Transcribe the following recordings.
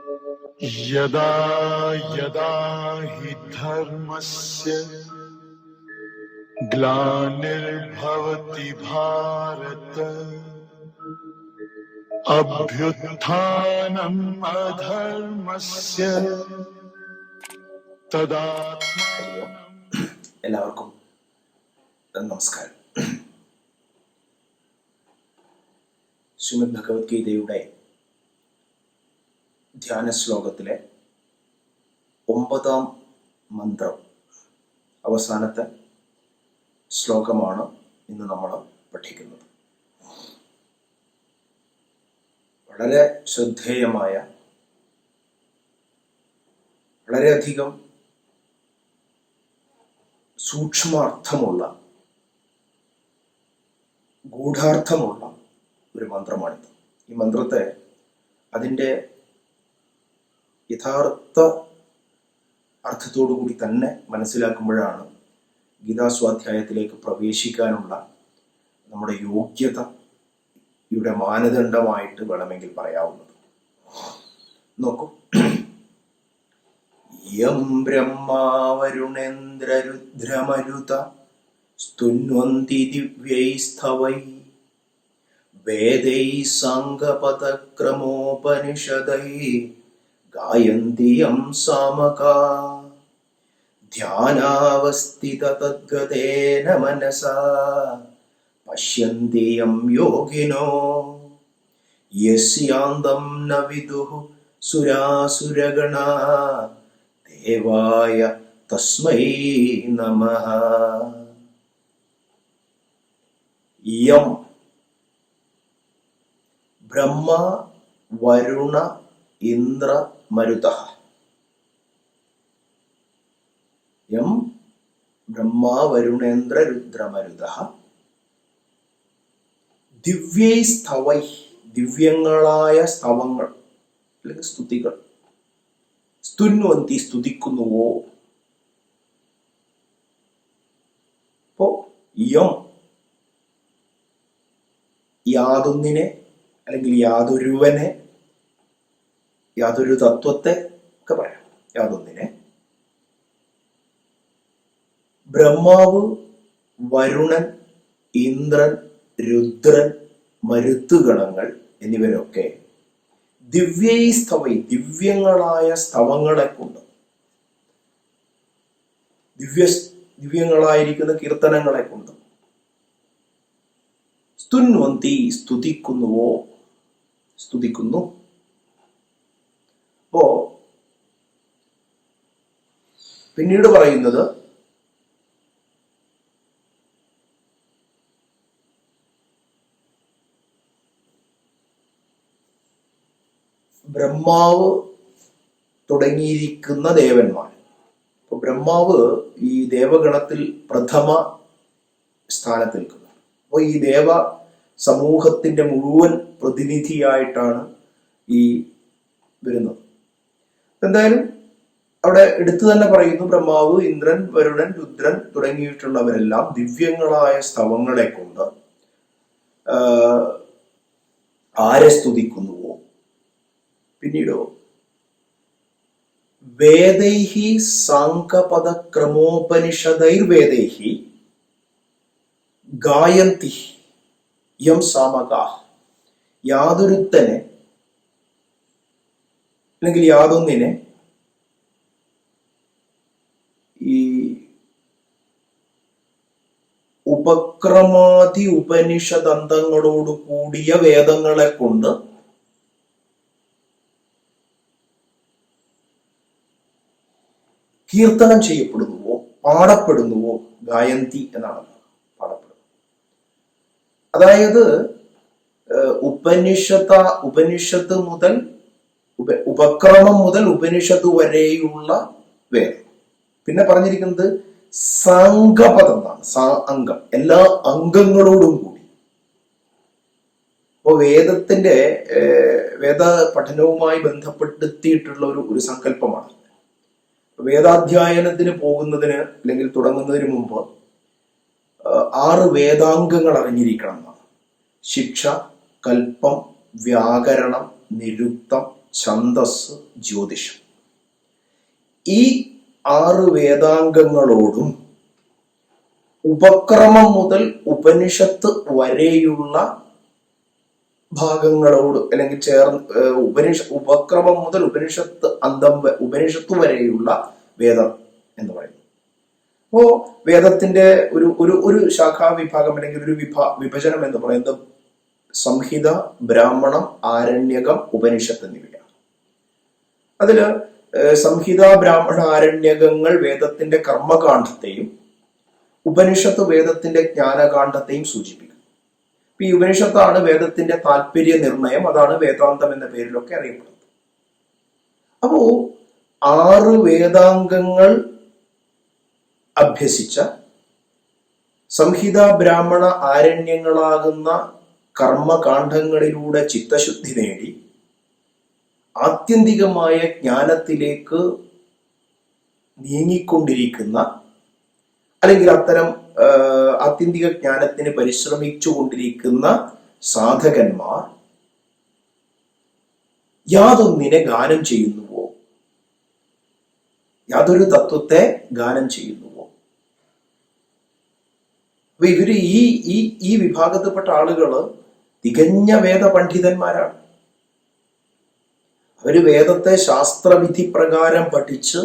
यदा यदा हि धर्मस्य ग्लानिर्भवति भारत अभ्युत्थानम् अधर्मस्य तदात्मानम्. എല്ലാവർക്കും നമസ്കാരം. ശ്രീമദ് ഭഗവത്ഗീതയുടെ ധ്യാന ശ്ലോകത്തിലെ 9ാം മന്ത്രം, അവസാനത്തെ ശ്ലോകമാണ് ഇന്ന് നമ്മൾ പഠിക്കുന്നത്. വളരെ ശ്രദ്ധേയമായ, വളരെയധികം സൂക്ഷ്മാർത്ഥമുള്ള, ഗൂഢാർത്ഥമുള്ള ഒരു മന്ത്രമാണിത്. ഈ മന്ത്രത്തെ അതിൻ്റെ യഥാർത്ഥ അർത്ഥത്തോടു കൂടി തന്നെ മനസ്സിലാക്കുമ്പോഴാണ് ഗീതാസ്വാധ്യായത്തിലേക്ക് പ്രവേശിക്കാനുള്ള നമ്മുടെ യോഗ്യതയുടെ മാനദണ്ഡമായിട്ട് വേണമെങ്കിൽ പറയാവുന്നത്. നോക്കൂ. യം ബ്രഹ്മാ വരുണേന്ദ്രരുദ്രമരുത സ്തുന്വന്തി ദിവ്യൈസ്തവൈ വേദൈ സാംഗപദക്രമോപനിഷദൈ ഗായന്തി യം സാമകാ ധ്യാനാവസ്ഥിത തദ്ഗതേന മനസാ പശ്യന്തി യം യോഗിനോ യസ്യാന്തം ന വിദുഃ സുരാസുരഗണാ ദേവായ തസ്മൈ നമഃ. യം ബ്രഹ്മ വരുണ ഇന്ദ്ര മരുതഃ. യം ബ്രഹ്മ വരുണേന്ദ്ര രുദ്രമരുതഃ ദിവ്യൈ സ്തവൈ, ദിവ്യങ്ങളായ സ്തവങ്ങൾ അല്ലെങ്കിൽ സ്തുതികൾ, സ്തുന്വന്തി, സ്തുതിക്കുന്നുവോ. അപ്പോ യം യാതൊന്നിനെ അല്ലെങ്കിൽ യാതൊരുവനെ, യാതൊരു തത്വത്തെ ഒക്കെ പറയാം. യാതൊന്നിനെ ബ്രഹ്മാവ്, വരുണൻ, ഇന്ദ്രൻ, രുദ്രൻ, മരുത്തുഗണങ്ങൾ എന്നിവരൊക്കെ ദിവ്യൈ സ്തവൈ, ദിവ്യങ്ങളായ സ്തവങ്ങളെ കൊണ്ട്, ദിവ്യങ്ങളായിരിക്കുന്ന കീർത്തനങ്ങളെ കൊണ്ട് സ്തുന്വന്തി, സ്തുതിക്കുന്നുവോ, സ്തുതിക്കുന്നു. അപ്പോ പിന്നീട് പറയുന്നത് ബ്രഹ്മാവ് തുടങ്ങിയിരിക്കുന്ന ദേവന്മാർ. അപ്പൊ ബ്രഹ്മാവ് ഈ ദേവഗണത്തിൽ പ്രഥമ സ്ഥാനത്ത് നിൽക്കുന്നു. അപ്പോൾ ഈ ദേവ സമൂഹത്തിന്റെ മുഴുവൻ പ്രതിനിധിയായിട്ടാണ് ഈ വരുന്നത്. എന്തായാലും അവിടെ എടുത്തു തന്നെ പറയുന്നു, ബ്രഹ്മാവ്, ഇന്ദ്രൻ, വരുണൻ, രുദ്രൻ തുടങ്ങിയിട്ടുള്ളവരെല്ലാം ദിവ്യങ്ങളായ സ്തവങ്ങളെ കൊണ്ട് ആരെ സ്തുതിക്കുന്നുവോ. പിന്നീടോ വേദൈഹി സാംഗപദക്രമോപനിഷദൈർവേദൈഹി ഗായന്തി യം സാമകാ. യാതൊരുത്തനെ അല്ലെങ്കിൽ യാതൊന്നിനെ ഈ ഉപക്രമാദി ഉപനിഷദന്തങ്ങളോട് കൂടിയ വേദങ്ങളെ കൊണ്ട് കീർത്തനം ചെയ്യപ്പെടുന്നുവോ, പാടപ്പെടുന്നുവോ. ഗായന്തി എന്നാണ് പാടപ്പെടുന്നത്. അതായത് ഉപനിഷത്ത് മുതൽ, ഉപക്രമം മുതൽ ഉപനിഷത്ത് വരെയുള്ള വേദം. പിന്നെ പറഞ്ഞിരിക്കുന്നത് സാംഗപദം എന്നാണ്. അംഗം, എല്ലാ അംഗങ്ങളോടും കൂടി. അപ്പോൾ വേദത്തിന്റെ വേദ പഠനവുമായി ബന്ധപ്പെടുത്തിയിട്ടുള്ള ഒരു സങ്കല്പമാണ്. വേദാധ്യായനത്തിന് പോകുന്നതിന് അല്ലെങ്കിൽ തുടങ്ങുന്നതിന് മുമ്പ് 6 വേദാംഗങ്ങൾ അറിഞ്ഞിരിക്കണം എന്നാണ്. ശിക്ഷ, കൽപ്പം, വ്യാകരണം, നിരുക്തം, ഛന്ദസ്, ജ്യോതിഷം. ഈ 6 വേദാംഗങ്ങളോടും ഉപക്രമം മുതൽ ഉപനിഷത്ത് വരെയുള്ള ഭാഗങ്ങളോട് അല്ലെങ്കിൽ ഉപക്രമം മുതൽ ഉപനിഷത്ത് വരെയുള്ള വേദം എന്ന് പറയുന്നു. അപ്പോ വേദത്തിന്റെ ഒരു ശാഖാ വിഭാഗം അല്ലെങ്കിൽ ഒരു വിഭജനം എന്ന് പറയുന്നത് സംഹിത, ബ്രാഹ്മണം, ആരണ്യകം, ഉപനിഷത്ത് എന്നിവയാണ്. അതില് സംഹിത, ബ്രാഹ്മണ, ആരണ്യകങ്ങൾ വേദത്തിന്റെ കർമ്മകാണ്ഡത്തെയും ഉപനിഷത്ത് വേദത്തിന്റെ ജ്ഞാനകാണ്ഡത്തെയും സൂചിപ്പിക്കും. ഈ ഉപനിഷത്താണ് വേദത്തിന്റെ താല്പര്യ നിർണയം. അതാണ് വേദാന്തം എന്ന പേരിലൊക്കെ അറിയപ്പെടുന്നത്. അപ്പോ 6 വേദാംഗങ്ങൾ അഭ്യസിച്ച സംഹിത, ബ്രാഹ്മണ, ആരണ്യങ്ങളാകുന്ന കർമ്മകാണ്ഡങ്ങളിലൂടെ ചിത്തശുദ്ധി നേടി ആത്യന്തികമായ ജ്ഞാനത്തിലേക്ക് നീങ്ങിക്കൊണ്ടിരിക്കുന്ന അല്ലെങ്കിൽ അത്തരം ആത്യന്തിക ജ്ഞാനത്തിന് പരിശ്രമിച്ചു കൊണ്ടിരിക്കുന്ന സാധകന്മാർ യാതൊന്നിനെ ഗാനം ചെയ്യുന്നുവോ, യാതൊരു തത്വത്തെ ഗാനം ചെയ്യുന്നുവോ? അപ്പൊ ഇവര് ഈ വിഭാഗത്തിൽപ്പെട്ട ആളുകള് തികഞ്ഞ വേദ പണ്ഡിതന്മാരാണ്. അവര് വേദത്തെ ശാസ്ത്രവിധി പ്രകാരം പഠിച്ച്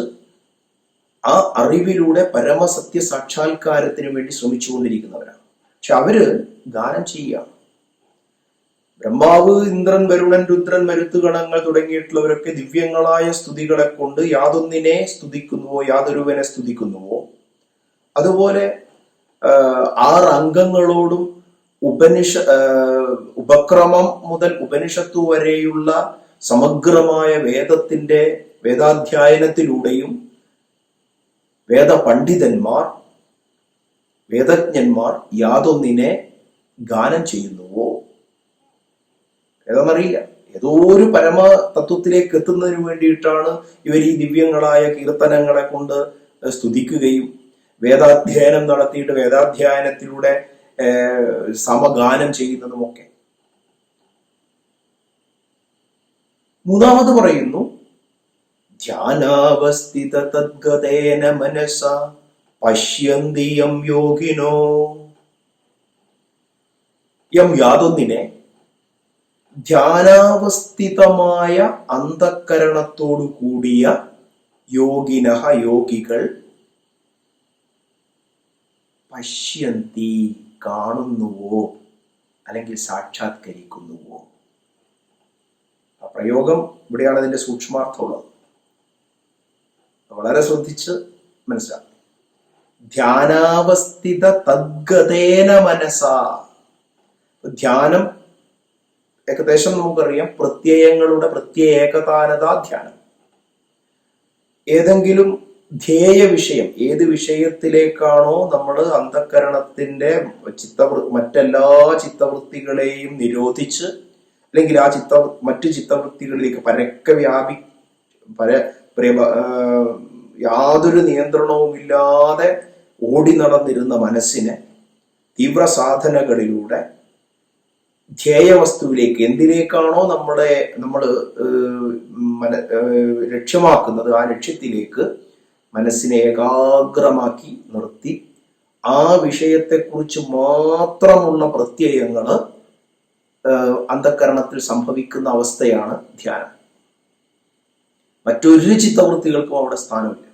ആ അറിവിലൂടെ പരമസത്യ സാക്ഷാത്കാരത്തിന് വേണ്ടി ശ്രമിച്ചുകൊണ്ടിരിക്കുന്നവരാണ്. പക്ഷെ അവര് ഗാനം ചെയ്യുകയാണ്. ബ്രഹ്മാവ്, ഇന്ദ്രൻ, വരുണൻ, രുദ്രൻ, മരുത്തുഗണങ്ങൾ തുടങ്ങിയിട്ടുള്ളവരൊക്കെ ദിവ്യങ്ങളായ സ്തുതികളെ കൊണ്ട് യാതൊന്നിനെ സ്തുതിക്കുന്നുവോ, യാതൊരുവനെ സ്തുതിക്കുന്നുവോ, അതുപോലെ 6 അംഗങ്ങളോടും ഉപക്രമം മുതൽ ഉപനിഷത്തു വരെയുള്ള സമഗ്രമായ വേദാധ്യായനത്തിലൂടെയും വേദ പണ്ഡിതന്മാർ, വേദജ്ഞന്മാർ യാതൊന്നിനെ ഗാനം ചെയ്യുന്നുവോ? ഏതെന്നറിയില്ല. ഏതോ ഒരു പരമ തത്വത്തിലേക്ക് എത്തുന്നതിന് വേണ്ടിയിട്ടാണ് ഇവർ ഈ ദിവ്യങ്ങളായ കീർത്തനങ്ങളെ കൊണ്ട് സ്തുതിക്കുകയും വേദാധ്യയനം നടത്തിയിട്ട് വേദാധ്യയനത്തിലൂടെ സമഗാനം ചെയ്യുന്നതുമൊക്കെ. മൂന്നാമത് പറയുന്നു, ധ്യാനാവസ്ഥിത തദ്ഗതേന മനസ പശ്യന്തി യം യോഗിനോ. യം യാതൊന്നിനെ ധ്യാനാവസ്ഥിതമായ അന്ധക്കരണത്തോടു കൂടിയ യോഗിനഃ യോഗികൾ പശ്യന്തി കാണുന്നുവോ അല്ലെങ്കിൽ സാക്ഷാത്കരിക്കുന്നുവോ? ആ പ്രയോഗം ഇവിടെയാണ് അതിന്റെ സൂക്ഷ്മാർത്ഥമുള്ളത്. വളരെ ശ്രദ്ധിച്ച് മനസ്സിലാക്കും. ധ്യാനാവസ്ഥിത തദ്ഗതേന മനസാ. ധ്യാനം ഏകദേശം നമുക്കറിയാം, പ്രത്യയങ്ങളുടെ പ്രത്യേകതാനതാ ധ്യാനം. ഏതെങ്കിലും ധ്യേയ വിഷയം, ഏത് വിഷയത്തിലേക്കാണോ നമ്മൾ അന്ധക്കരണത്തിന്റെ മറ്റെല്ലാ ചിത്തവൃത്തികളെയും നിരോധിച്ച് അല്ലെങ്കിൽ ആ മറ്റു ചിത്തവൃത്തികളിലേക്ക് യാതൊരു നിയന്ത്രണവും ഇല്ലാതെ ഓടി നടന്നിരുന്ന മനസ്സിനെ തീവ്ര സാധനകളിലൂടെ ധ്യേയവസ്തുവിലേക്ക്, എന്തിലേക്കാണോ നമ്മൾ ലക്ഷ്യമാക്കുന്നത് ആ ലക്ഷ്യത്തിലേക്ക് മനസ്സിനെ ഏകാഗ്രമാക്കി നിർത്തി ആ വിഷയത്തെക്കുറിച്ച് മാത്രമുള്ള പ്രത്യയങ്ങള് അന്ധക്കരണത്തിൽ സംഭവിക്കുന്ന അവസ്ഥയാണ് ധ്യാനം. മറ്റൊരു ചിത്തവൃത്തികൾക്കും അവിടെ സ്ഥാനമില്ല.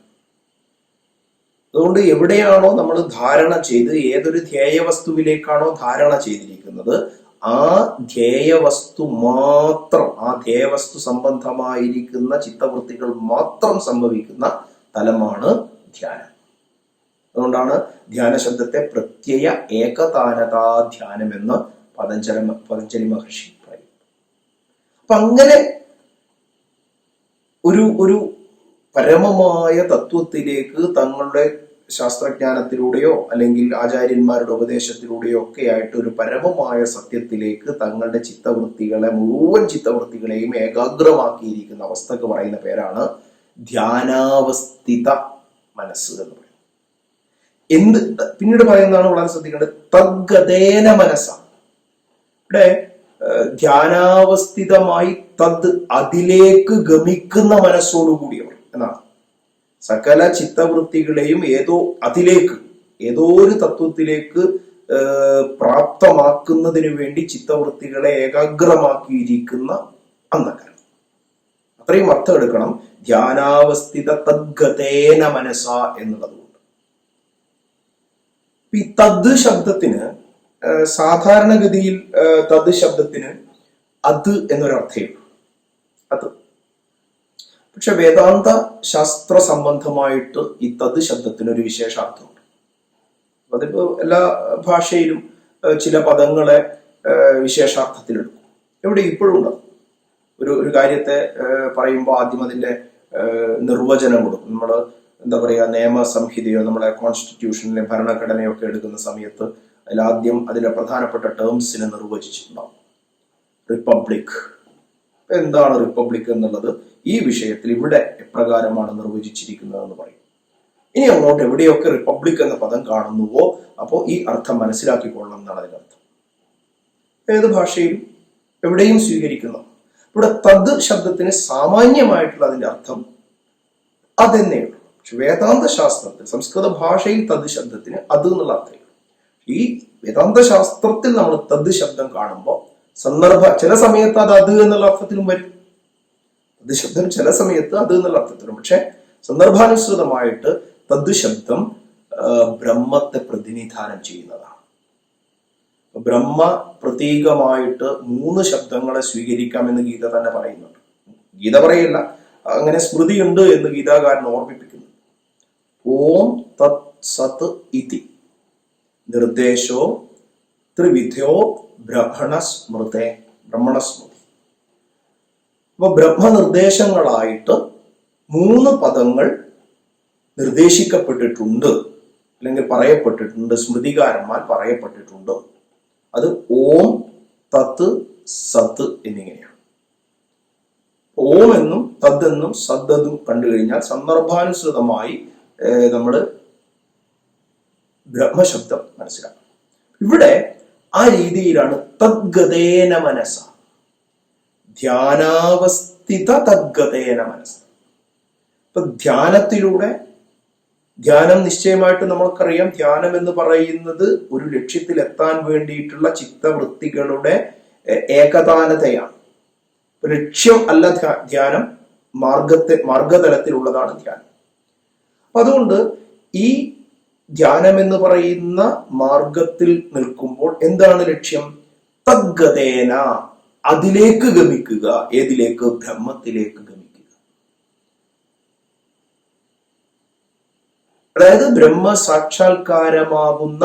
അതുകൊണ്ട് എവിടെയാണോ നമ്മൾ ധാരണ ചെയ്ത്, ഏതൊരു ധ്യേയവസ്തുവിലേക്കാണോ ധാരണ ചെയ്തിരിക്കുന്നത് ആ ധ്യേയവസ്തു മാത്രം, ആ ധ്യേയവസ്തു സംബന്ധമായിരിക്കുന്ന ചിത്തവൃത്തികൾ മാത്രം സംഭവിക്കുന്ന തലമാണ് ധ്യാനം. അതുകൊണ്ടാണ് ധ്യാന ശബ്ദത്തെ പ്രത്യയ ഏകതാനതാ ധ്യാനം എന്ന് പതഞ്ജലി മഹർഷി പറയും. അപ്പൊ അങ്ങനെ ഒരു പരമമായ തത്വത്തിലേക്ക് തങ്ങളുടെ ശാസ്ത്രജ്ഞാനത്തിലൂടെയോ അല്ലെങ്കിൽ ആചാര്യന്മാരുടെ ഉപദേശത്തിലൂടെയോ ഒക്കെ ആയിട്ട് ഒരു പരമമായ സത്യത്തിലേക്ക് തങ്ങളുടെ മുഴുവൻ ചിത്തവൃത്തികളെയും ഏകാഗ്രമാക്കിയിരിക്കുന്ന അവസ്ഥക്ക് പറയുന്ന പേരാണ് ധ്യാനാവസ്ഥിത മനസ്സ് എന്ന് പറയുന്നത്. പിന്നീട് പറയുന്നതാണ് വളരെ ശ്രദ്ധിക്കേണ്ടത്, തദ്ഗതേന മനസ്സ. ഇവിടെ ധ്യാനാവസ്ഥിതമായി തദ് അതിലേക്ക് ഗമിക്കുന്ന മനസ്സോടുകൂടിയവർ എന്നാണ്. സകല ചിത്തവൃത്തികളെയും ഏതോ ഒരു തത്വത്തിലേക്ക് പ്രാപ്തമാക്കുന്നതിന് വേണ്ടി ചിത്തവൃത്തികളെ ഏകാഗ്രമാക്കിയിരിക്കുന്ന അന്ധകരണം. അത്രയും അർത്ഥം എടുക്കണം ധ്യാനാവസ്ഥിത തദ്ഗതേന മനസ എന്നുള്ളതുകൊണ്ട്. ഈ തദ് ശബ്ദത്തിന് സാധാരണഗതിയിൽ തദ് ശബ്ദത്തിന് അത് എന്നൊരർത്ഥമുള്ളൂ, അത്. പക്ഷെ വേദാന്ത ശാസ്ത്ര സംബന്ധമായിട്ട് ഈ തദ് ശബ്ദത്തിന് ഒരു വിശേഷാർത്ഥമുണ്ട്. അതിപ്പോ എല്ലാ ഭാഷയിലും ചില പദങ്ങളെ വിശേഷാർത്ഥത്തിലെടുക്കും. ഇവിടെ ഇപ്പോഴും ഉണ്ടാവും. ഒരു കാര്യത്തെ പറയുമ്പോൾ ആദ്യം അതിന്റെ നിർവചനം കൊടുക്കും. നമ്മൾ എന്താ പറയുക, നിയമസംഹിതയോ നമ്മളെ കോൺസ്റ്റിറ്റ്യൂഷനിലെ ഭരണഘടനയോ ഒക്കെ എടുക്കുന്ന സമയത്ത് അതിലാദ്യം അതിലെ പ്രധാനപ്പെട്ട ടേംസിനെ നിർവചിച്ചിട്ടുണ്ടാവും. റിപ്പബ്ലിക്, എന്താണ് റിപ്പബ്ലിക് എന്നുള്ളത് ഈ വിഷയത്തിൽ ഇവിടെ എപ്രകാരമാണ് നിർവചിച്ചിരിക്കുന്നതെന്ന് പറയും. ഇനി അങ്ങോട്ട് എവിടെയൊക്കെ റിപ്പബ്ലിക് എന്ന പദം കാണുന്നുവോ അപ്പോൾ ഈ അർത്ഥം മനസ്സിലാക്കിക്കൊള്ളണം എന്നാണ് അതിന്റെ അർത്ഥം. ഏത് ഭാഷയിലും എവിടെയും സ്വീകരിക്കുന്നതാണ്. ഇവിടെ തദ് ശബ്ദത്തിന് സാമാന്യമായിട്ടുള്ള അതിന്റെ അർത്ഥം അതെന്നെയുള്ളൂ. പക്ഷെ വേദാന്ത ശാസ്ത്രത്തിൽ സംസ്കൃത ഭാഷയിൽ തദ് ശബ്ദത്തിന് അത് എന്നുള്ള അർത്ഥം. ഈ വേദാന്ത ശാസ്ത്രത്തിൽ നമ്മൾ തദ് ശബ്ദം കാണുമ്പോൾ ചില സമയത്ത് അത് എന്നുള്ള അർത്ഥത്തിലും വരും. തദ് ശബ്ദം ചില സമയത്ത് അത് എന്നുള്ള അർത്ഥത്തിലും. പക്ഷെ സന്ദർഭാനുസൃതമായിട്ട് തദ് ശബ്ദം ബ്രഹ്മത്തെ പ്രതിനിധാനം ചെയ്യുന്നതാണ്. ബ്രഹ്മ പ്രതീകമായിട്ട് 3 ശബ്ദങ്ങളെ സ്വീകരിക്കാമെന്ന് ഗീത തന്നെ പറയുന്നുണ്ട്. ഗീത പറയില്ല, അങ്ങനെ സ്മൃതിയുണ്ട് എന്ന് ഗീതാകാരൻ ഓർമ്മിപ്പിക്കുന്നു. ഓം തത് സത് ഇതി നിർദ്ദേശോ ത്രിവിധോ ബ്രഹ്മണസ്മൃതി. അപ്പൊ ബ്രഹ്മനിർദ്ദേശങ്ങളായിട്ട് 3 പദങ്ങൾ നിർദ്ദേശിക്കപ്പെട്ടിട്ടുണ്ട്, അല്ലെങ്കിൽ പറയപ്പെട്ടിട്ടുണ്ട്, സ്മൃതികാരന്മാർ പറയപ്പെട്ടിട്ടുണ്ട്. അത് ഓം, തത്ത്, സത്ത് എന്നിങ്ങനെയാണ്. ഓം എന്നും തദ് എന്നും സദ്ദും കണ്ടു കഴിഞ്ഞാൽ സന്ദർഭാനുസൃതമായി നമ്മൾ ബ്രഹ്മശബ്ദം മനസ്സിലാക്കണം. ഇവിടെ ആ രീതിയിലാണ് തദ്ഗതേന മനസ, ധ്യാനാവസ്ഥിത തദ്ഗതേന മനസ. ഇപ്പൊ ധ്യാനത്തിലൂടെ, ധ്യാനം നിശ്ചയമായിട്ട് നമ്മൾക്കറിയാം, ധ്യാനം എന്ന് പറയുന്നത് ഒരു ലക്ഷ്യത്തിൽ എത്താൻ വേണ്ടിയിട്ടുള്ള ചിത്തവൃത്തികളുടെ ഏകതാനതയാണ്. ലക്ഷ്യം അല്ല ധ്യാനം, മാർഗതലത്തിലുള്ളതാണ് ധ്യാനം. അതുകൊണ്ട് ഈ ധ്യാനം എന്ന് പറയുന്ന മാർഗത്തിൽ നിൽക്കുമ്പോൾ എന്താണ് ലക്ഷ്യം? തദ്ഗതേന, അതിലേക്ക് ഗമിക്കുക. ഏതിലേക്ക്? ബ്രഹ്മത്തിലേക്ക് ഗമിക്കുക. അതായത് ബ്രഹ്മ സാക്ഷാത്കാരമാകുന്ന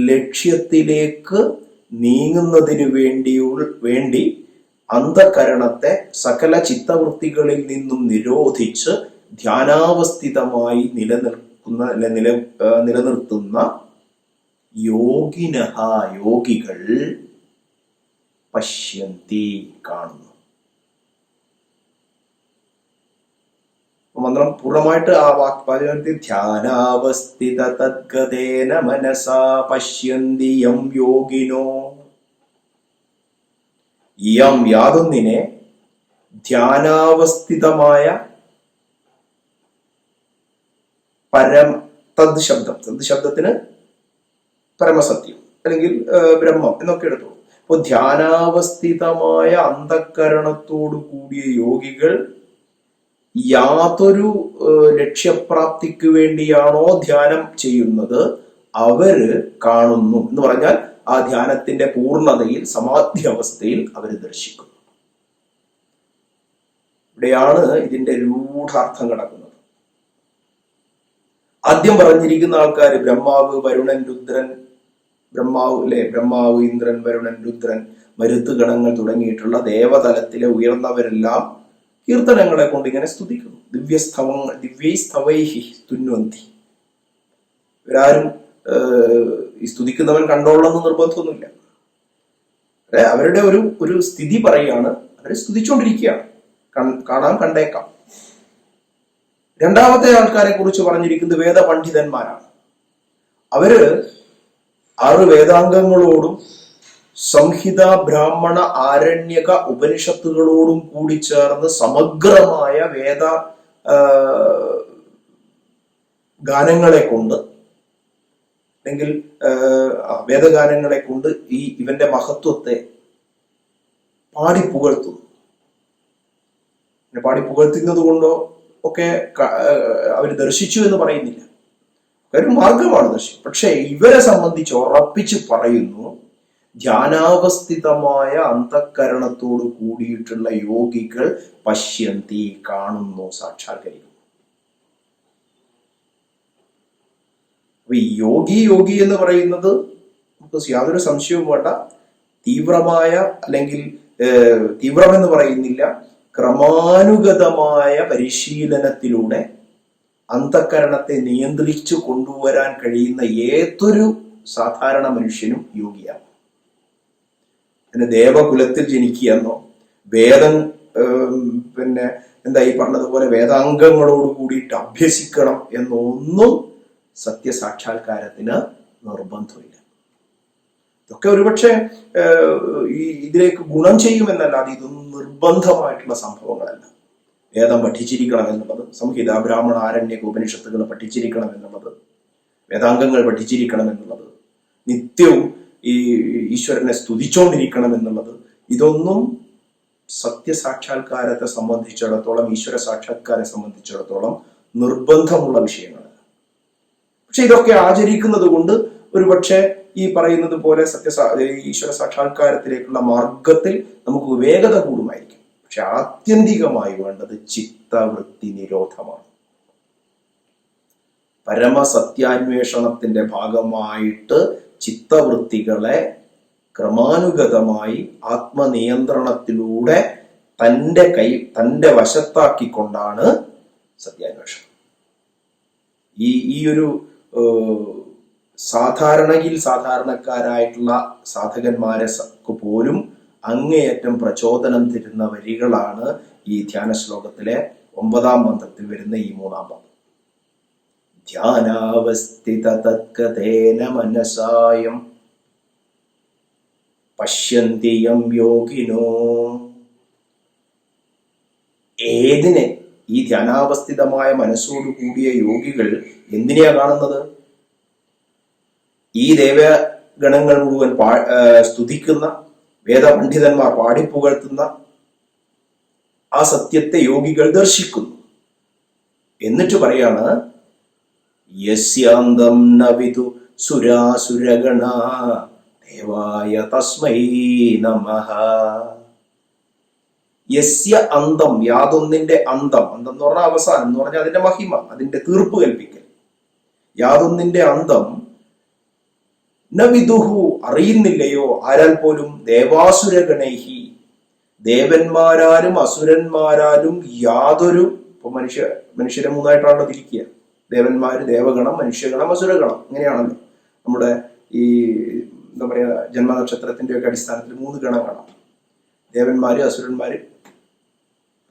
ലക്ഷ്യത്തിലേക്ക് നീങ്ങുന്നതിന് വേണ്ടി അന്ധകരണത്തെ സകല ചിത്തവൃത്തികളിൽ നിന്നും നിരോധിച്ച് ധ്യാനാവസ്ഥിതമായി നിലനിർത്തുന്ന യോഗികൾ പശ്യന്തി, കാണുന്നു. മന്ത്രം പൂർണ്ണമായിട്ട് ആ വാക്യത്തിൽ ധ്യാനാവസ്ഥിത തദ്ഗതേന മനസാ പശ്യന്തി യം യോഗിനോ. യം യാതൊന്നിനെ ധ്യാനാവസ്ഥിതമായ തദ് ശബ്ദത്തിന് പരമസത്യം അല്ലെങ്കിൽ ബ്രഹ്മം എന്നൊക്കെ എടുത്തു. അപ്പൊ ധ്യാനാവസ്ഥിതമായ അന്ധകരണത്തോടു കൂടിയ യോഗികൾ യാതൊരു ലക്ഷ്യപ്രാപ്തിക്ക് വേണ്ടിയാണോ ധ്യാനം ചെയ്യുന്നത് അവര് കാണുന്നു എന്ന് പറഞ്ഞാൽ ആ ധ്യാനത്തിന്റെ പൂർണ്ണതയിൽ, സമാധി അവസ്ഥയിൽ അവര് ദർശിക്കുന്നു. ഇവിടെയാണ് ഇതിന്റെ രൂഢാർത്ഥം കിടക്കുന്നത്. ആദ്യം പറഞ്ഞിരിക്കുന്ന ആൾക്കാർ ബ്രഹ്മാവ്, വരുണൻ, രുദ്രൻ, ബ്രഹ്മാവ്, ഇന്ദ്രൻ, വരുണൻ, രുദ്രൻ, മരുത്ത് ഗണങ്ങൾ തുടങ്ങിയിട്ടുള്ള ദേവതലത്തിലെ ഉയർന്നവരെല്ലാം കീർത്തനങ്ങളെ കൊണ്ട് ഇങ്ങനെ സ്തുതിക്കുന്നു. ദിവ്യൈസ്തവൈഹി സ്തുന്വന്തി. ഇവരാരും ഈ സ്തുതിക്കുന്നവൻ കണ്ടോളെന്ന് നിർബന്ധമൊന്നുമില്ല. അവരുടെ ഒരു സ്ഥിതി പറയാണ്, അവരെ സ്തുതിച്ചുകൊണ്ടിരിക്കുകയാണ്. കണ്ടേക്കാം. രണ്ടാമത്തെ ആൾക്കാരെ കുറിച്ച് പറഞ്ഞിരിക്കുന്നത് വേദപണ്ഡിതന്മാരാണ്. അവര് 6 വേദാംഗങ്ങളോടും സംഹിത, ബ്രാഹ്മണ, ആരണ്യക ഉപനിഷത്തുകളോടും കൂടി ചേർന്ന് സമഗ്രമായ വേദ ഗാനങ്ങളെ കൊണ്ട്, അല്ലെങ്കിൽ വേദഗാനങ്ങളെ കൊണ്ട് ഇവന്റെ മഹത്വത്തെ പാടിപ്പുകഴ്ത്തുന്നു. പാടിപ്പുകഴ്ത്തുന്നത് കൊണ്ടോ ഒക്കെ അവർ ദർശിച്ചു എന്ന് പറയുന്നില്ല, ഒരു മാർഗമാണ് ദർശിച്ചു. പക്ഷെ ഇവരെ സംബന്ധിച്ച് ഉറപ്പിച്ച് പറയുന്നു, ധ്യാനാവസ്ഥിതമായ അന്തഃകരണത്തോട് കൂടിയിട്ടുള്ള യോഗികൾ പശ്യന്തി, കാണുന്നു, സാക്ഷാത്കരിക്കുന്നു. അപ്പൊ ഈ യോഗി എന്ന് പറയുന്നത് നമുക്ക് യാതൊരു സംശയവും വേണ്ട, തീവ്രമായ, അല്ലെങ്കിൽ തീവ്രമെന്ന് പറയുന്നില്ല, ക്രമാനുഗതമായ പരിശീലനത്തിലൂടെ അന്തഃകരണത്തെ നിയന്ത്രിച്ചു കൊണ്ടുവരാൻ കഴിയുന്ന ഏതൊരു സാധാരണ മനുഷ്യനും യോഗിയാണ്. പിന്നെ ദേവകുലത്തിൽ ജനിക്കുകയെന്നോ വേദം ഈ പറഞ്ഞതുപോലെ വേദാംഗങ്ങളോട് കൂടിയിട്ട് അഭ്യസിക്കണം എന്നൊന്നും സത്യസാക്ഷാത്കാരത്തിന് നിർബന്ധമില്ല. ഇതൊക്കെ ഒരുപക്ഷെ ഇതിലേക്ക് ഗുണം ചെയ്യുമെന്നല്ലാതെ ഇതൊന്നും നിർബന്ധമായിട്ടുള്ള സംഭവങ്ങളല്ല. വേദം പഠിച്ചിരിക്കണം എന്നുള്ളത്, സംഹിത, ബ്രാഹ്മണ, ആരണ്യക ഉപനിഷത്തുകൾ പഠിച്ചിരിക്കണം എന്നുള്ളത്, വേദാംഗങ്ങൾ പഠിച്ചിരിക്കണം എന്നുള്ളത്, നിത്യവും ഈ ഈശ്വരനെ സ്തുതിച്ചുകൊണ്ടിരിക്കണം എന്നുള്ളത്, ഇതൊന്നും സത്യസാക്ഷാത്കാരത്തെ സംബന്ധിച്ചിടത്തോളം, ഈശ്വര സാക്ഷാത്കാരെ സംബന്ധിച്ചിടത്തോളം നിർബന്ധമുള്ള വിഷയങ്ങളല്ല. പക്ഷെ ഇതൊക്കെ ആചരിക്കുന്നത് കൊണ്ട് ഒരുപക്ഷെ ഈ പറയുന്നത് പോലെ ഈശ്വര സാക്ഷാത്കാരത്തിലേക്കുള്ള മാർഗത്തിൽ നമുക്ക് വേഗത കൂടുമായിരിക്കും. പക്ഷെ ആത്യന്തികമായി വേണ്ടത് ചിത്തവൃത്തി നിരോധമാണ്. പരമസത്യാന്വേഷണത്തിന്റെ ഭാഗമായിട്ട് ചിത്തവൃത്തികളെ ക്രമാനുഗതമായി ആത്മനിയന്ത്രണത്തിലൂടെ തന്റെ വശത്താക്കിക്കൊണ്ടാണ് സത്യാന്വേഷണം. ഈ ഒരു സാധാരണക്കാരായിട്ടുള്ള സാധകന്മാരെ പോലും അങ്ങേയറ്റം പ്രചോദനം തരുന്ന വരികളാണ് ഈ ധ്യാന ശ്ലോകത്തിലെ 9-ാം മന്ത്രത്തിൽ വരുന്ന ഈ 3-ാം പദം. ധ്യാനാവസ്ഥിത തത്കഥേന മനസായം പശ്യന്തിയം യോഗിനോ. ഏതിനെ? ഈ ധ്യാനാവസ്ഥിതമായ മനസ്സോടു കൂടിയ യോഗികൾ എന്തിനെയാ കാണുന്നത്? ഈ ദേവഗണങ്ങൾ മുഴുവൻ സ്തുതിക്കുന്ന, വേദപണ്ഡിതന്മാർ പാടിപ്പുകഴ്ത്തുന്ന ആ സത്യത്തെ യോഗികൾ ദർശിക്കുന്നു. എന്നിട്ട് പറയാണ്, യസ്യാന്തം നവിതു സുരാസുരഗണ ദേവായ തസ്മൈ നമഃ. യസ്യ അന്തം, യാതൊന്നിന്റെ അന്തം എന്ന് പറഞ്ഞാൽ അവസാനം എന്ന് പറഞ്ഞാൽ അതിന്റെ മഹിമ, അതിന്റെ തീർപ്പ് കൽപ്പിക്കൽ. യാതൊന്നിന്റെ അന്തം ന വിദുഹു, അറിയുന്നില്ലയോ, ആരാൽ പോലും, ദേവാസുരഗണൈഹി, ദേവന്മാരാലും അസുരന്മാരാലും യാതൊരു, ഇപ്പൊ മനുഷ്യരെ 3ആയിട്ടാണല്ലോ തിരിക്കുക, ദേവന്മാര്, ദേവഗണം, മനുഷ്യഗണം, അസുരഗണം, ഇങ്ങനെയാണല്ലോ നമ്മുടെ ഈ എന്താ പറയാ ജന്മനക്ഷത്രത്തിന്റെ ഒക്കെ അടിസ്ഥാനത്തിൽ 3 ഗണങ്ങളാണ്, ദേവന്മാര്, അസുരന്മാര്.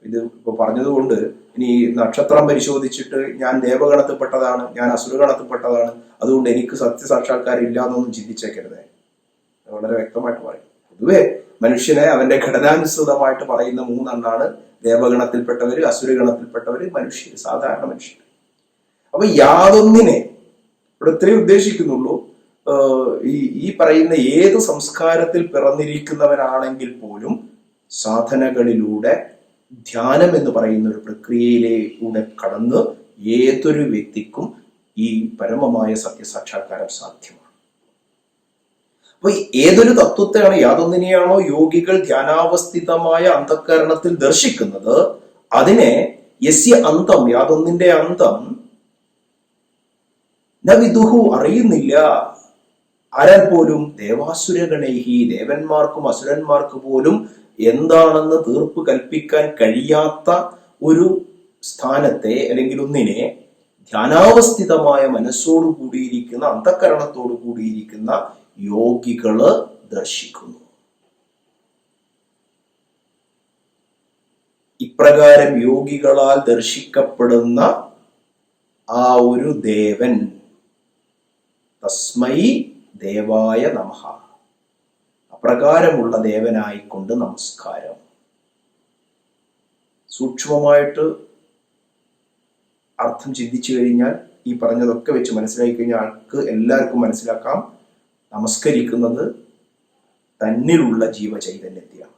ഇത് ഇപ്പൊ പറഞ്ഞതുകൊണ്ട് ഇനി നക്ഷത്രം പരിശോധിച്ചിട്ട് ഞാൻ ദേവഗണത്തിൽപ്പെട്ടതാണ്, ഞാൻ അസുരഗണത്തിൽപ്പെട്ടതാണ്, അതുകൊണ്ട് എനിക്ക് സത്യസാക്ഷാത്കാരം ഇല്ല എന്നൊന്നും ചിന്തിച്ചേക്കരുത്. വളരെ വ്യക്തമായിട്ട് പറയും. പൊതുവെ മനുഷ്യനെ അവന്റെ ഘടനാനുസൃതമായിട്ട് പറയുന്ന 3 എണ്ണാണ്: ദേവഗണത്തിൽപ്പെട്ടവര്, അസുരഗണത്തിൽപ്പെട്ടവര്, മനുഷ്യർ, സാധാരണ മനുഷ്യർ. അപ്പൊ യാതൊന്നിനെ ഇവിടെ ഇത്രയും ഉദ്ദേശിക്കുന്നുള്ളൂ. ഈ പറയുന്ന ഏത് സംസ്കാരത്തിൽ പിറന്നിരിക്കുന്നവനാണെങ്കിൽ പോലും സാധനകളിലൂടെ, ധ്യാനം എന്ന് പറയുന്ന ഒരു പ്രക്രിയയിലൂടെ കടന്ന് ഏതൊരു വ്യക്തിക്കും ഈ പരമമായ സത്യസാക്ഷാത്കാരം സാധ്യമാണ്. അപ്പൊ ഏതൊരു തത്വത്തെയാണ്, യാതൊന്നിനെയാണോ യോഗികൾ ധ്യാനാവസ്ഥിതമായ അന്തഃകരണത്തിൽ ദർശിക്കുന്നത്, അതിനെ യസ്യ അന്തം, യാതൊന്നിന്റെ അന്തം, ന വിദുഹു, അറിയുന്നില്ല, ആരാൽ പോലും, ദേവാസുരഗണൈഹി, ദേവന്മാർക്കും അസുരന്മാർക്ക് പോലും എന്താണെന്ന് തീർപ്പ് കൽപ്പിക്കാൻ കഴിയാത്ത ഒരു സ്ഥാനത്തെ, അല്ലെങ്കിൽ ഒന്നിനെ ധ്യാനാവസ്ഥിതമായ മനസ്സോടു കൂടിയിരിക്കുന്ന, അന്തഃകരണത്തോടു കൂടിയിരിക്കുന്ന യോഗികള് ദർശിക്കുന്നു. ഇപ്രകാരം യോഗികളാൽ ദർശിക്കപ്പെടുന്ന ആ ഒരു ദേവൻ, തസ്മൈ ദേവായ നമഃ, അപ്രകാരമുള്ള ദേവനായിക്കൊണ്ട് നമസ്കാരം. സൂക്ഷ്മമായിട്ട് അർത്ഥം ചിന്തിച്ചു കഴിഞ്ഞാൽ ഈ പറഞ്ഞതൊക്കെ വെച്ച് മനസ്സിലാക്കി കഴിഞ്ഞാൽ ആൾക്ക് എല്ലാവർക്കും മനസ്സിലാക്കാം, നമസ്കരിക്കുന്നത് തന്നിലുള്ള ജീവചൈതന്യത്തെയാണ്,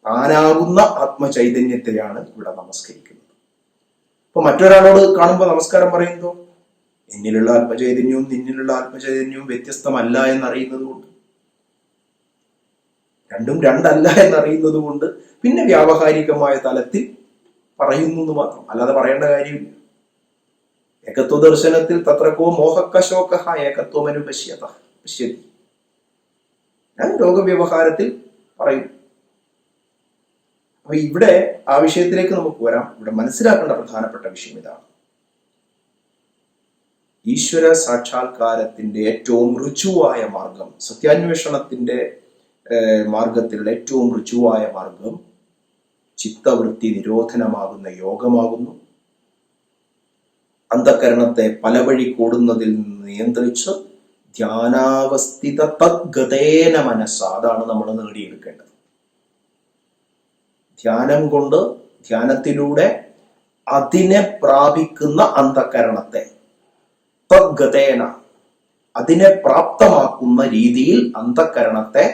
താനാകുന്ന ആത്മചൈതന്യത്തെയാണ് ഇവിടെ നമസ്കരിക്കുന്നത്. അപ്പൊ മറ്റൊരാളോട് കാണുമ്പോൾ നമസ്കാരം പറയുന്നതോ എന്നിലുള്ള ആത്മചൈതന്യവും നിന്നിലുള്ള ആത്മചൈതന്യവും വ്യത്യസ്തമല്ല എന്നറിയുന്നത് കൊണ്ട്, രണ്ടും രണ്ടല്ല എന്നറിയുന്നത് കൊണ്ട് പിന്നെ വ്യാവഹാരികമായ തലത്തിൽ പറയുന്നു എന്ന് മാത്രം, അല്ലാതെ പറയേണ്ട കാര്യമില്ല. ഏകത്വ ദർശനത്തിൽ തത്രക്കോ മോഹക്കശോക ഏകത്വമനുപശ്യത പശ്യതി, ഞാൻ രോഗവ്യവഹാരത്തിൽ പറയും. അപ്പൊ ഇവിടെ ആ വിഷയത്തിലേക്ക് നമുക്ക് വരാം. ഇവിടെ മനസ്സിലാക്കേണ്ട പ്രധാനപ്പെട്ട വിഷയം ഇതാണ്. ഈശ്വര സാക്ഷാത്കാരത്തിന്റെ ഏറ്റവും ഋജുവായ മാർഗം, സത്യാന്വേഷണത്തിന്റെ മാർഗത്തിലുള്ള ഏറ്റവും ഋജുവായ മാർഗം ചിത്തവൃത്തി നിരോധനമാകുന്ന യോഗമാകുന്നു. അന്ധകരണത്തെ പല വഴി കൂടുന്നതിൽ നിന്ന് നിയന്ത്രിച്ച് ധ്യാനാവസ്ഥിത തദ്ഗതേന മനസ്സ, അതാണ് നമ്മൾ നേടിയെടുക്കേണ്ടത്. ധ്യാനം കൊണ്ട്, ധ്യാനത്തിലൂടെ അതിനെ പ്രാപിക്കുന്ന അന്ധകരണത്തെ തദ്ഗതേന, അതിനെ പ്രാപ്തമാക്കുന്ന രീതിയിൽ അന്ധകരണത്തെ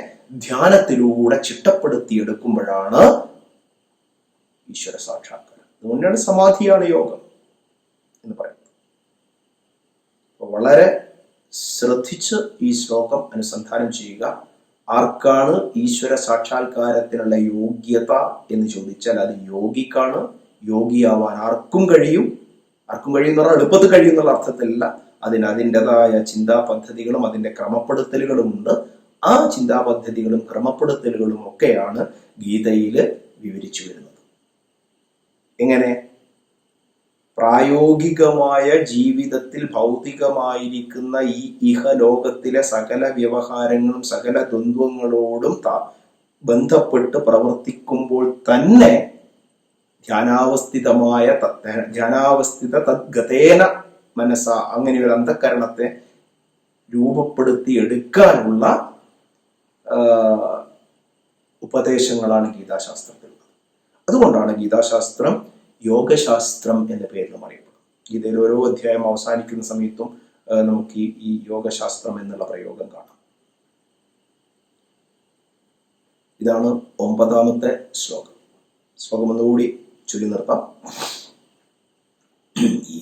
ധ്യാനത്തിലൂടെ ചിട്ടപ്പെടുത്തിയെടുക്കുമ്പോഴാണ് ഈശ്വര സാക്ഷാത്കാരം. അതുകൊണ്ടാണ് സമാധിയാണ് യോഗം എന്ന് പറയുന്നത്. വളരെ ശ്രദ്ധിച്ച് ഈ ശ്ലോകം അനുസന്ധാനം ചെയ്യുക. ആർക്കാണ് ഈശ്വര സാക്ഷാത്കാരത്തിനുള്ള യോഗ്യത എന്ന് ചോദിച്ചാൽ അത് യോഗിക്കാണ്. യോഗിയാവാൻ ആർക്കും കഴിയും. ആർക്കും കഴിയുന്ന പറഞ്ഞാൽ എളുപ്പത്തിൽ കഴിയുന്നുള്ള അർത്ഥത്തിലല്ല. അതിൻ്റെതായ ചിന്താ പദ്ധതികളും അതിൻ്റെ ക്രമപ്പെടുത്തലുകളും ഉണ്ട്. ആ ചിന്താ പദ്ധതികളും ക്രമപ്പെടുത്തലുകളും ഒക്കെയാണ് ഗീതയിൽ വിവരിച്ചു വരുന്നത്. എങ്ങനെ? പ്രായോഗികമായ ജീവിതത്തിൽ ഭൗതികമായിരിക്കുന്ന ഈ ഇഹലോകത്തിലെ സകല വ്യവഹാരങ്ങളും സകല ദ്വന്ദ്വങ്ങളോടും ബന്ധപ്പെട്ട് പ്രവർത്തിക്കുമ്പോൾ തന്നെ ധ്യാനാവസ്ഥിത തദ്ഗതേന മനസ്സ, അങ്ങനെ ഒരു അന്ധകരണത്തെ രൂപപ്പെടുത്തി എടുക്കാനുള്ള ഉപദേശങ്ങളാണ് ഗീതാശാസ്ത്രത്തിലുള്ളത്. അതുകൊണ്ടാണ് ഗീതാശാസ്ത്രം യോഗശാസ്ത്രം എന്ന പേരിലും അറിയപ്പെടുന്നത്. ഗീതയിൽ ഓരോ അധ്യായം അവസാനിക്കുന്ന സമയത്തും നമുക്ക് ഈ യോഗശാസ്ത്രം എന്നുള്ള പ്രയോഗം കാണാം. ഇതാണ് 9ാമത്തെ ശ്ലോകം. ശ്ലോകം ഒന്നുകൂടി ചൊല്ലി നിർത്താം.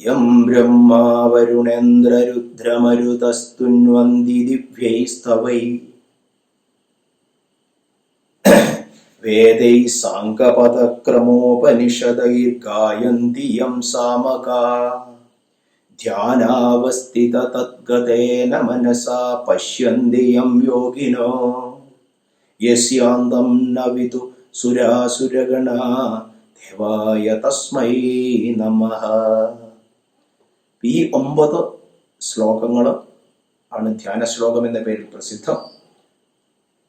യം ബ്രഹ്മാ വരുണേന്ദ്രരുദ്രമരുതസ്തുന്വന്തി ദിവ്യൈസ്തവൈ വേദൈ സാംഗപദക്രമോപനിഷദൈർഗായന്തി യം സാമകാ ധ്യാനാവസ്ഥിത തദ്ഗതേന മനസാ പശ്യന്തി യം യോഗിനോ യസ്യാന്തം ന വിദു സുരാസുരഗണാ ദേവായ തസ്മൈ നമഃ. ഈ 9 ശ്ലോകങ്ങൾ ആണ് ധ്യാന ശ്ലോകം എന്ന പേരിൽ പ്രസിദ്ധം.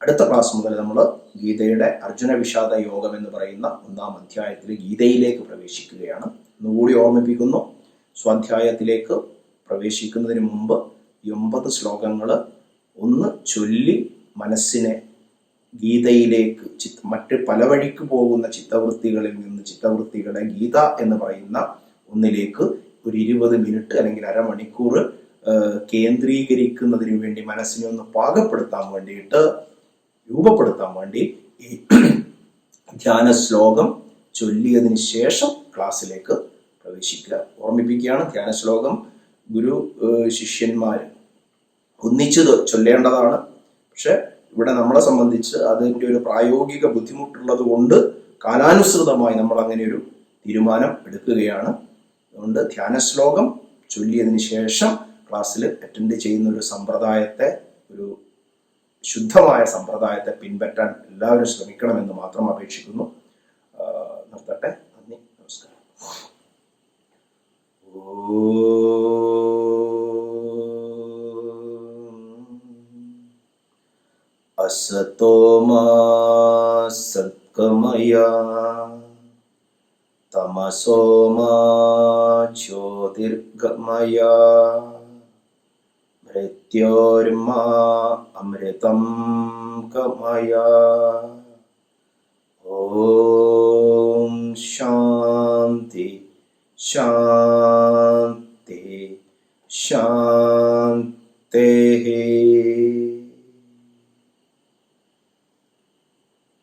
അടുത്ത ക്ലാസ് മുതൽ നമ്മൾ ഗീതയുടെ അർജുന വിഷാദ യോഗം എന്ന് പറയുന്ന 1ാം അധ്യായത്തിൽ ഗീതയിലേക്ക് പ്രവേശിക്കുകയാണ്. ഒന്നുകൂടി ഓർമ്മിപ്പിക്കുന്നു, സ്വാധ്യായത്തിലേക്ക് പ്രവേശിക്കുന്നതിന് മുമ്പ് 9 ശ്ലോകങ്ങൾ ഒന്ന് ചൊല്ലി മനസ്സിനെ ഗീതയിലേക്ക്, മറ്റ് പല വഴിക്ക് പോകുന്ന ചിത്തവൃത്തികളിൽ നിന്ന് ചിത്തവൃത്തികളെ ഗീത എന്ന് പറയുന്ന ഒന്നിലേക്ക് ഒരു 20 മിനിറ്റ് അല്ലെങ്കിൽ അരമണിക്കൂർ കേന്ദ്രീകരിക്കുന്നതിന് വേണ്ടി, മനസ്സിനെ ഒന്ന് പാകപ്പെടുത്താൻ വേണ്ടിയിട്ട്, രൂപപ്പെടുത്താൻ വേണ്ടി ഈ ധ്യാന ശ്ലോകം ചൊല്ലിയതിന് ശേഷം ക്ലാസ്സിലേക്ക് പ്രവേശിക്കുക. ഓർമ്മിപ്പിക്കുകയാണ്, ധ്യാന ശ്ലോകം ഗുരു ശിഷ്യന്മാർ ഒന്നിച്ച് ചൊല്ലേണ്ടതാണ്. പക്ഷെ ഇവിടെ നമ്മളെ സംബന്ധിച്ച് അതിൻ്റെ ഒരു പ്രായോഗിക ബുദ്ധിമുട്ടുള്ളത് കൊണ്ട് കാലാനുസൃതമായി നമ്മൾ അങ്ങനെ ഒരു തീരുമാനം എടുക്കുകയാണ്. അതുകൊണ്ട് ധ്യാന ശ്ലോകം ചൊല്ലിയതിന് ശേഷം ക്ലാസ്സിൽ അറ്റൻഡ് ചെയ്യുന്ന ഒരു സമ്പ്രദായത്തെ, ഒരു ശുദ്ധമായ സമ്പ്രദായത്തെ പിൻപറ്റാൻ എല്ലാവരും ശ്രമിക്കണമെന്ന് മാത്രം അപേക്ഷിക്കുന്നു. നിർത്തട്ടെ. നന്ദി, നമസ്കാരം. അസതോ മാ സദ്ഗമയ തമസോ മാ ജ്യോതിർഗമയ മൃത്യോർമാ അമൃതം ഗമയ. ഓം ശാന്തി ശാന്തി ശാന്തി.